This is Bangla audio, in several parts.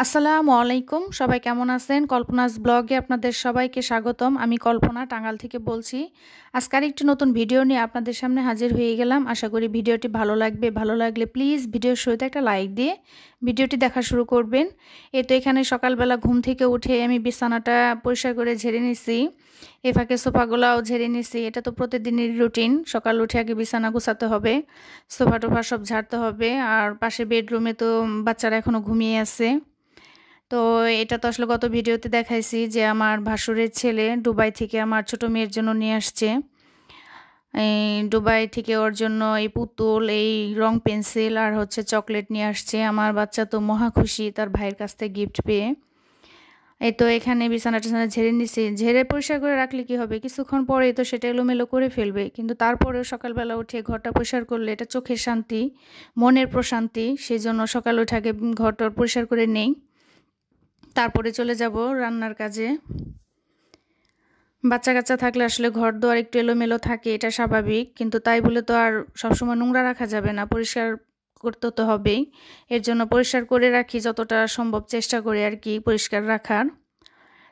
আসসালামু আলাইকুম। সবাই কেমন আছেন? কল্পনাস ব্লগে আপনাদের সবাইকে স্বাগতম। আমি কল্পনা টাঙ্গাইল থেকে বলছি। আজকে আরেকটি নতুন ভিডিও নিয়ে আপনাদের সামনে হাজির হয়ে গেলাম। আশা করি ভিডিওটি ভালো লাগবে। ভালো লাগলে প্লিজ ভিডিওর শুরুতে একটা লাইক দিয়ে ভিডিওটি দেখা শুরু করবেন। এই তো এখানে সকালবেলা ঘুম থেকে উঠে আমি বিছানাটা পরিষ্কার করে ঝেড়ে নিছি। এ ফাঁকে সোফাগুলাও ঝেড়ে নিছি। এটা তো প্রতিদিনের রুটিন। সকাল উঠে আগে বিছানা গুছাতে হবে, সোফা-টোফা সব ঝাড়তে হবে। আর পাশে বেডরুমে তো বাচ্চারা এখনো ঘুমিয়ে আছে। তো এটা তো আসলে গত ভিডিওতে দেখাইছি যে আমার ভাসুরের ছেলে দুবাই থেকে আমার ছোট মেয়ের জন্য নিয়ে আসছে। এই দুবাই থেকে ওর জন্য এই পুতুল, এই রং পেন্সিল আর হচ্ছে চকলেট নিয়ে আসছে। আমার বাচ্চা তো মহা খুশি তার ভাইয়ের কাছ থেকে গিফট পেয়ে। এই তো এখানে বিছানা টিছানা ঝেড়ে নিছি। ঝেড়ে পরিষ্কার করে রাখলে কি হবে, কিছুক্ষণ পরেই তো সেটা এলোমেলো করে ফেলবে। কিন্তু তারপরেও সকালবেলা উঠে ঘরটা পরিষ্কার করলে এটা চোখের শান্তি, মনের প্রশান্তি। সেই জন্য সকাল উঠে আগে ঘরটা পরিষ্কার করে নেই, তারপরে চলে যাব রান্নার কাজে। বাচ্চা কাচ্চা থাকলে আসলে ঘর দুয়ার একটু এলোমেলো থাকে, এটা স্বাভাবিক। কিন্তু তাই বলে তো আর সবসময় নোংরা রাখা যাবে না, পরিষ্কার করতে তো হবেই। এর জন্য পরিষ্কার করে রাখি, যতটা সম্ভব চেষ্টা করি আর কি পরিষ্কার রাখার।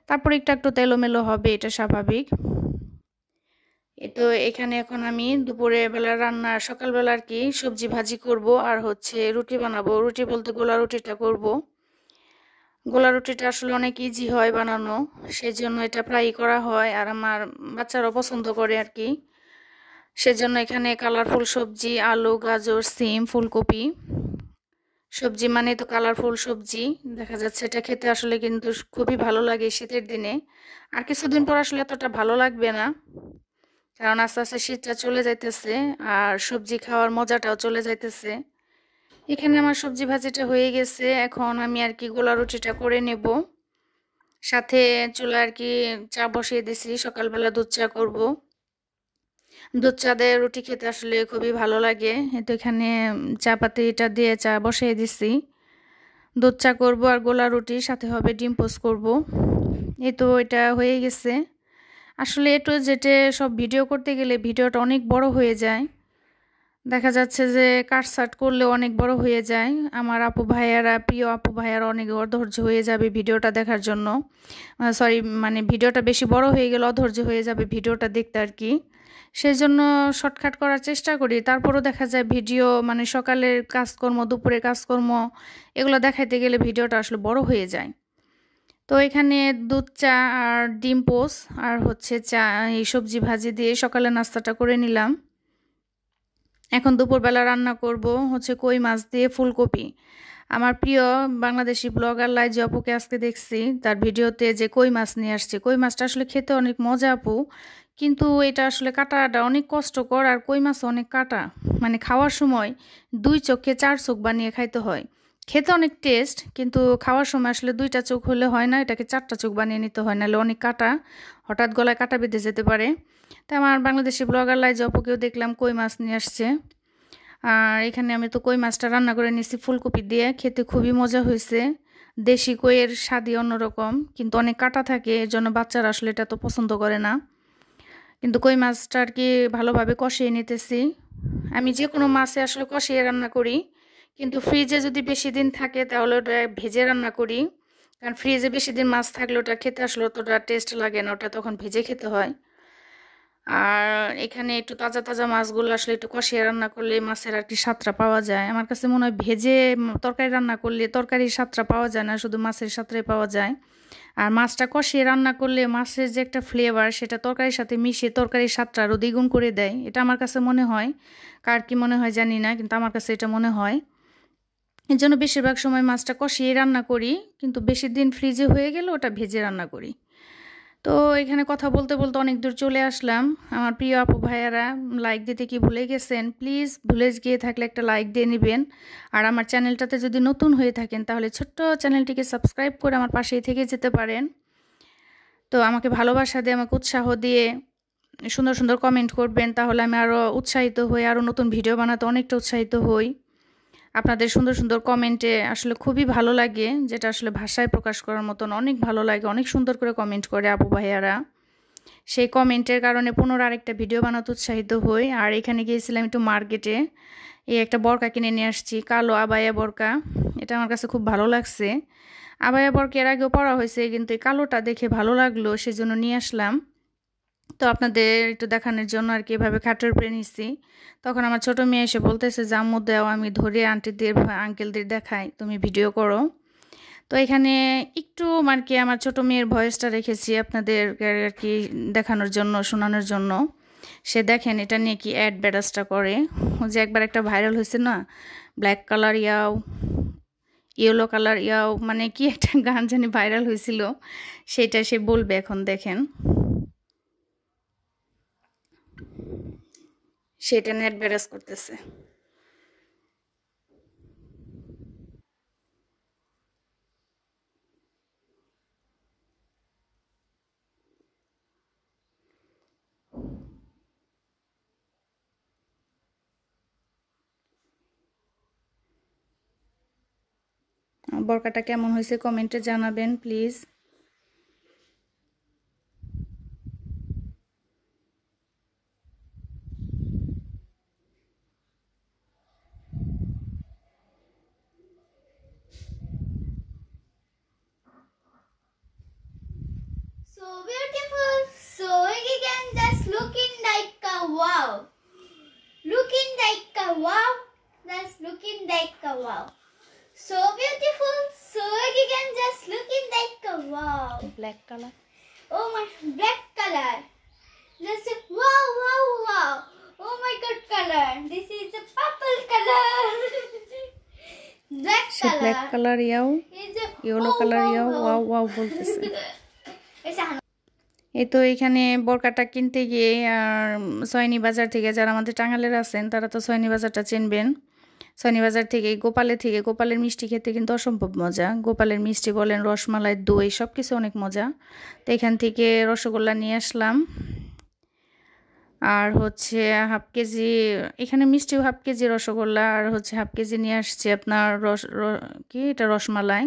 তারপরে একটু একটু তো এলোমেলো হবে, এটা স্বাভাবিক। তো এখানে এখন আমি দুপুরে বেলা রান্না, সকালবেলা আর কি সবজি ভাজি করব আর হচ্ছে রুটি বানাবো। রুটি বলতে গোলা রুটিটা করব। গোলা রুটিটা আসলে অনেক ইজি হয় বানানো, সেজন্য এটা প্রায়ই করা হয় আর আমার বাচ্চারাও পছন্দ করে আর কি। সেজন্য এখানে কালারফুল সবজি, আলু, গাজর, সিম, ফুলকপি। সবজি মানে তো কালারফুল সবজি, দেখা যাচ্ছে এটা খেতে আসলে কিন্তু খুবই ভালো লাগে শীতের দিনে। আর কিছুদিন পর আসলে এতটা ভালো লাগবে না, কারণ আস্তে আস্তে শীতটা চলে যাইতেছে আর সবজি খাওয়ার মজাটাও চলে যাইতেছে। এখানে আমার সবজি ভাজিটা হয়ে গেছে, এখন আমি আর কি গোলা রুটিটা করে নেব। সাথে চুলা আর কি চা বসিয়ে দিছি, সকালবেলা দুধ চা করব। দুধ চা দিয়ে রুটি খেতে আসলে খুবই ভালো লাগে। তো এখানে চা পাতিটা দিয়ে চা বসিয়ে দিছি। দুধ চা করব আর গোলা রুটি, সাথে হবে ডিম পোস্ট করব। এই তো এটা হয়ে গেছে। আসলে এটু যেটা সব ভিডিও করতে গেলে ভিডিওটা অনেক বড় হয়ে যায়। দেখা যাচ্ছে যে কাটছাট করলে অনেক বড় হয়ে যায়। আমার আপু ভাইয়ারা, প্রিয় আপু ভাইয়ারা অনেক অধৈর্য হয়ে যাবে ভিডিওটা দেখার জন্য। সরি, মানে ভিডিওটা বেশি বড় হয়ে গেলে অধৈর্য হয়ে যাবে ভিডিওটা দেখতে আর কি। সেই জন্য শর্টকাট করার চেষ্টা করি। তারপরও দেখা যায় ভিডিও মানে সকালের কাজকর্ম, দুপুরের কাজকর্ম, এগুলো দেখাইতে গেলে ভিডিওটা আসলে বড় হয়ে যায়। তো এখানে দুধ চা আর ডিম পোস্ট আর হচ্ছে চা, এই সবজি ভাজি দিয়ে সকালে নাস্তাটা করে নিলাম। এখন দুপুরবেলা রান্না করব হচ্ছে কই মাছ দিয়ে ফুলকপি। আমার প্রিয় বাংলাদেশি ব্লগার লাইজু আপুকে আজকে দেখছি তার ভিডিওতে যে কই মাছ নিয়ে আসছে। কই মাছটা আসলে খেতে অনেক মজা আপু, কিন্তু এটা আসলে কাটাটা অনেক কষ্টকর আর কই মাছ অনেক কাটা, মানে খাওয়ার সময় 2 চোখে 4 চোখ বানিয়ে খাইতে হয়। খেতে অনেক টেস্ট, কিন্তু খাওয়ার সময় আসলে 2টা চোখ হলে হয় না, এটাকে 4টা চোখ বানিয়ে নিতে হয়, নাহলে অনেক কাটা, হঠাৎ গলায় কাটা বেঁধে যেতে পারে। তাই আমার বাংলাদেশি ব্লগার লাইজু আপুকেও দেখলাম কই মাছ নিয়ে আসছে। আর এখানে আমি তো কই মাছটা রান্না করে নিয়েছি ফুলকপি দিয়ে, খেতে খুবই মজা হয়েছে। দেশি কইয়ের স্বাদই অন্যরকম, কিন্তু অনেক কাটা থাকে, এর জন্য বাচ্চারা আসলে এটা তো পছন্দ করে না। কিন্তু কই মাছটা আর কি ভালোভাবে কষিয়ে নিতেছি। আমি যে কোনো মাছে আসলে কষিয়ে রান্না করি, কিন্তু ফ্রিজে যদি বেশি দিন থাকে তাহলে ওটা ভেজে রান্না করি। কারণ ফ্রিজে বেশি দিন মাছ থাকলে ওটা খেতে আসলে অতটা টেস্ট লাগে না, ওটা তখন ভেজে খেতে হয়। আর এখানে একটু তাজা তাজা মাছগুলো আসলে একটু কষিয়ে রান্না করলে মাছের আর কি স্বাদটা পাওয়া যায়। আমার কাছে মনে হয় ভেজে তরকারি রান্না করলে তরকারির স্বাদটা পাওয়া যায় না, শুধু মাছের স্বাদটাই পাওয়া যায়। আর মাছটা কষিয়ে রান্না করলে মাছের যে একটা ফ্লেভার, সেটা তরকারির সাথে মিশিয়ে তরকারির স্বাদটা আরও দ্বিগুণ করে দেয়, এটা আমার কাছে মনে হয়। কার কি মনে হয় জানি না, কিন্তু আমার কাছে এটা মনে হয়। এর জন্য বেশিরভাগ সময় মাছটা কষিয়ে রান্না করি, কিন্তু বেশি দিন ফ্রিজে হয়ে গেলে ওটা ভেজে রান্না করি। তো এখানে কথা বলতে বলতে অনেক দূর চলে আসলাম। আমার প্রিয় আপু ভাইয়ারা লাইক দিতে কি ভুলে গেছেন? প্লিজ ভুলে গিয়ে থাকলে একটা লাইক দিয়ে নেবেন। আর আমার চ্যানেলটাতে যদি নতুন হয়ে থাকেন তাহলে ছোট্ট চ্যানেলটিকে সাবস্ক্রাইব করে আমার পাশেই থেকে যেতে পারেন। তো আমাকে ভালোবাসা দিয়ে, আমাকে উৎসাহ দিয়ে সুন্দর সুন্দর কমেন্ট করবেন, তাহলে আমি আরও উৎসাহিত হই, আরও নতুন ভিডিও বানাতে অনেকটা উৎসাহিত হই। আপনাদের সুন্দর সুন্দর কমেন্টে আসলে খুবই ভালো লাগে, যেটা আসলে ভাষায় প্রকাশ করার মতন, অনেক ভালো লাগে। অনেক সুন্দর করে কমেন্ট করে আপু ভাইয়ারা, সেই কমেন্টের কারণে পুনরায় আরেকটা ভিডিও বানাতে উৎসাহিত হই। আর এখানে গিয়েছিলাম একটু মার্কেটে, এই একটা বরকা কিনে নিয়ে আসছি, কালো আবায়া বরকা। এটা আমার কাছে খুব ভালো লাগছে। আবায়া বরকে এর আগেও পরা হয়েছে, কিন্তু এই কালোটা দেখে ভালো লাগলো, সেজন্য নিয়ে আসলাম। তো আপনাদের একটু দেখানোর জন্য আর কি এভাবে খাটের উপরে নিচ্ছি। তখন আমার ছোট মেয়ে এসে বলতেছে যে আম্মু দাও, আমি ধরে আন্টিদের আঙ্কেলদের দেখাই, তুমি ভিডিও করো। তো এখানে একটু আর কি আমার ছোট মেয়ের ভয়েসটা রেখেছি আপনাদের আর কি দেখানোর জন্য, শোনানোর জন্য। সে দেখেন এটা নিয়ে কি অ্যাডভার্টাইজটা করে। ও যে একবার একটা ভাইরাল হয়েছে না, ব্ল্যাক কালার ইয়াও, ইয়েলো কালার ইয়াও, মানে কি একটা গান জানি ভাইরাল হয়েছিল, সেটা সে বলবে এখন। দেখেন সেটা নিয়ে অ্যাডভার্টাইজ করতেছে। বরকাটা কেমন হয়েছে কমেন্টে জানাবেন please. So beautiful, so elegant, that's looking like a wow. Looking like a wow, that's looking like a wow. So beautiful, so elegant, just looking like a wow. Black colour, Oh my, black color. That's a wow, wow, wow. Oh my god, color. This is a purple color. Black say black color. Colour ইয়াও, It's a yellow wow, colour wow, ইয়াও, wow. ওয়াও ওয়াও বলতেছে। It's a এই তো এখানে বরকাটা কিনতে গিয়ে আর সয়নি বাজার থেকে, যারা আমাদের টাঙ্গালের আছেন তারা তো সয়নি বাজারটা চিনবেন। সয়নি বাজার থেকে গোপালের মিষ্টি খেতে কিন্তু অসম্ভব মজা। গোপালের মিষ্টি বলেন, রসমালাই, দই সব কিছু অনেক মজা। তো এখান থেকে রসগোল্লা নিয়ে আসলাম, আর হচ্ছে হাফ কেজি, এখানে মিষ্টিও হাফ কেজি রসগোল্লা, আর হচ্ছে হাফ কেজি নিয়ে আসছে আপনার কি এটা রসমালাই।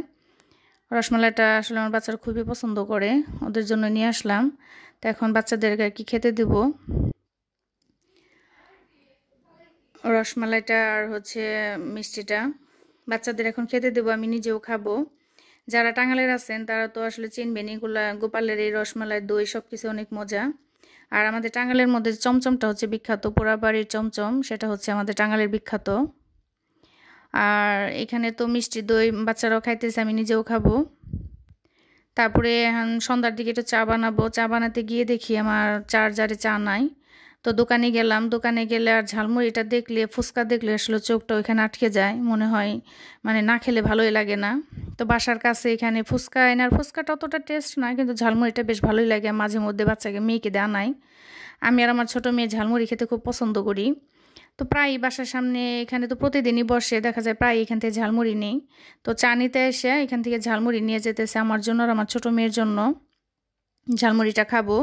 রসমালাইটা আসলে আমার বাচ্চারা খুবই পছন্দ করে, ওদের জন্য নিয়ে আসলাম। তো এখন বাচ্চাদেরকে আর কি খেতে দেব রসমালাইটা আর হচ্ছে মিষ্টিটা। বাচ্চাদের এখন খেতে দেবো, আমি নিজেও খাবো। যারা টাঙ্গালের আছেন তারা তো আসলে চিনবেন, এগুলা গোপালের এই রসমালাই, দই সব কিছু অনেক মজা। আর আমাদের টাঙ্গালের মধ্যে চমচমটা হচ্ছে বিখ্যাত, পোড়াবাড়ির চমচম, সেটা হচ্ছে আমাদের টাঙ্গালের বিখ্যাত। আর এখানে তো মিষ্টি দই বাচ্চারাও খাইতেছে, আমি নিজেও খাবো। তারপরে এখন সন্ধ্যার দিকে একটু চা বানাবো। চা বানাতে গিয়ে দেখি আমার চার্জারে চা নাই। তো দোকানে গেলাম, দোকানে গেলে আর ঝালমুড়িটা দেখলে, ফুচকা দেখলে আসলে চোখটা ওইখানে আটকে যায়, মনে হয় মানে না খেলে ভালোই লাগে না। তো বাসার কাছে এখানে ফুচকা এনার, ফুচকাটা অতটা টেস্ট না, কিন্তু ঝালমুড়িটা বেশ ভালোই লাগে। মাঝে মধ্যে বাচ্চাকে, মেয়েকে দেওয়া নাই। আমি আর আমার ছোটো মেয়ে ঝালমুড়ি খেতে খুব পছন্দ করি। তো প্রায়ই বাসার সামনে এখানে তো প্রতিদিনই বসে, দেখা যায় প্রায় এখান থেকে ঝালমুড়ি নেই। তো চা নিতে এসে এখান থেকে ঝালমুড়ি নিয়ে যেতেছে আমার জন্য আর আমার ছোটো মেয়ের জন্য। ঝালমুড়িটা খাবো।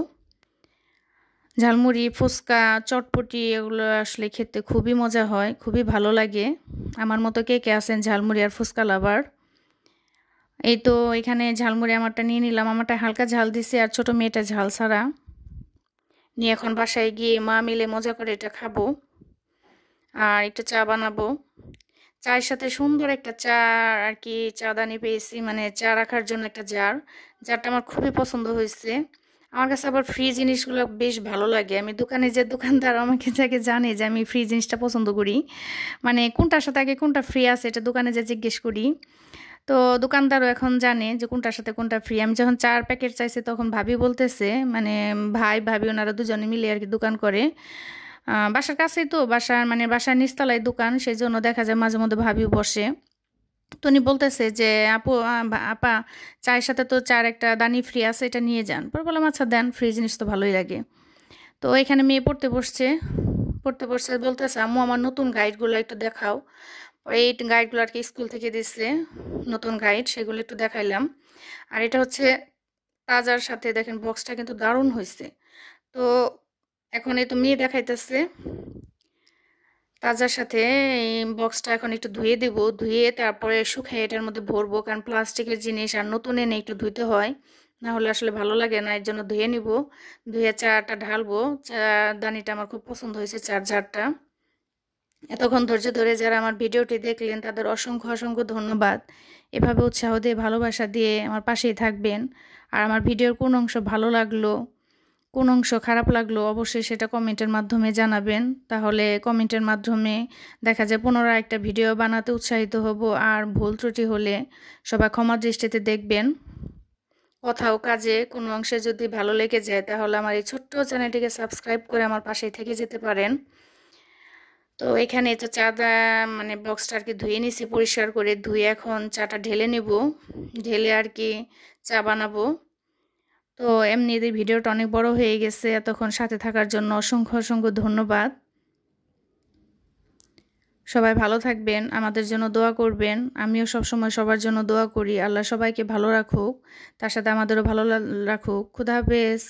ঝালমুড়ি, ফুচকা, চটপটি এগুলো আসলে খেতে খুবই মজা হয়, খুবই ভালো লাগে। আমার মতো কে কে আছেন ঝালমুড়ি আর ফুচকা লাভার? এই তো এখানে ঝালমুড়ি আমারটা নিয়ে নিলাম, আমারটা হালকা ঝাল দিছে আর ছোটো মেয়েটা ঝাল ছাড়া নিয়ে। এখন বাসায় গিয়ে মা মিলে মজা করে এটা খাবো, আর একটু চা বানাবো। চায়ের সাথে সুন্দর একটা চা আর কি চাদানি পেয়েছি, মানে চা রাখার জন্য একটা জারটা আমার খুবই পছন্দ হয়েছে। আমার কাছে আবার ফ্রি জিনিসগুলো বেশ ভালো লাগে। আমি দোকানে যে দোকানদার আমাকে যাকে জানে যে আমি ফ্রি জিনিসটা পছন্দ করি, মানে কোনটার সাথে আগে কোনটা ফ্রি আছে এটা দোকানে যে জিজ্ঞেস করি। তো দোকানদারও এখন জানে যে কোনটার সাথে কোনটা ফ্রি। আমি যখন চার প্যাকেট চাইছি তখন ভাবি বলতেছে, মানে ভাই ভাবি ওনারা দুজনে মিলে আর কি দোকান করে। বাসার কাছেই তো, বাসার নিচতলায় দোকান, সেই জন্য দেখা যায় মাঝে মধ্যে ভাবিও বসে। তো উনি বলতেছে যে আপু, আপা, চায়ের সাথে তো চার একটা দানি ফ্রি আছে, এটা নিয়ে যান। পরে বললাম আচ্ছা দেন, ফ্রি জিনিস তো ভালোই লাগে। তো এখানে মেয়ে পড়তে বসছে বলতেছে আম্মু আমার নতুন গাইডগুলো একটু দেখাও। এই গাইডগুলো আর কি স্কুল থেকে দিচ্ছে, নতুন গাইড, সেগুলো একটু দেখাইলাম। আর এটা হচ্ছে তাজার সাথে, দেখেন বক্সটা কিন্তু দারুণ হয়েছে। তো এখন এই তো মেয়ে দেখাইতেছে তাজার সাথে এই বক্সটা এখন একটু ধুয়ে দেব, ধুয়ে তারপরে শুকাই এটার মধ্যে ভরবো, কারণ প্লাস্টিকের জিনিস আর নতুন এনে একটু ধুইতে হয়, না হলে আসলে ভালো লাগে না। এর জন্য ধুয়ে নিব, ধুয়ে চাটা ঢালবো। চা দানিটা আমার খুব পছন্দ হয়েছে, চার জারটা। এতক্ষণ ধৈর্য ধরে যারা আমার ভিডিওটি দেখলেন তাদের অসংখ্য অসংখ্য ধন্যবাদ। এভাবে উৎসাহ দিয়ে ভালোবাসা দিয়ে আমার পাশেই থাকবেন। আর আমার ভিডিওর কোন অংশ ভালো লাগলো, কোন অংশ খারাপ লাগলো অবশ্যই সেটা কমেন্টের মাধ্যমে জানাবেন। তাহলে কমেন্টের মাধ্যমে দেখা যায় পুনরায় একটা ভিডিও বানাতে উৎসাহিত হব। আর ভুল ত্রুটি হলে সবাই ক্ষমা দৃষ্টিতে দেখবেন। কোথাও কাজে কোনো অংশে যদি ভালো লেগে যায় তাহলে আমার এই ছোট্ট চ্যানেলটিকে সাবস্ক্রাইব করে আমার পাশেই থেকে যেতে পারেন। তো এখানে তো চাটা মানে বক্সটা আর কি ধুয়ে নিছি, পরিষ্কার করে ধুয়ে এখন চাটা ঢেলে নেব, ঢেলে আর কি চা বানাবো। তো এমনিতেই ভিডিওটা অনেক বড় হয়ে গেছে, এতক্ষণ সাথে থাকার জন্য অসংখ্য অসংখ্য ধন্যবাদ। সবাই ভালো থাকবেন, আমাদের জন্য দোয়া করবেন। আমিও সবসময় সবার জন্য দোয়া করি, আল্লাহ সবাইকে ভালো রাখুক, তার সাথে আমাদেরও ভালো রাখুক। খুদা হাফেজ।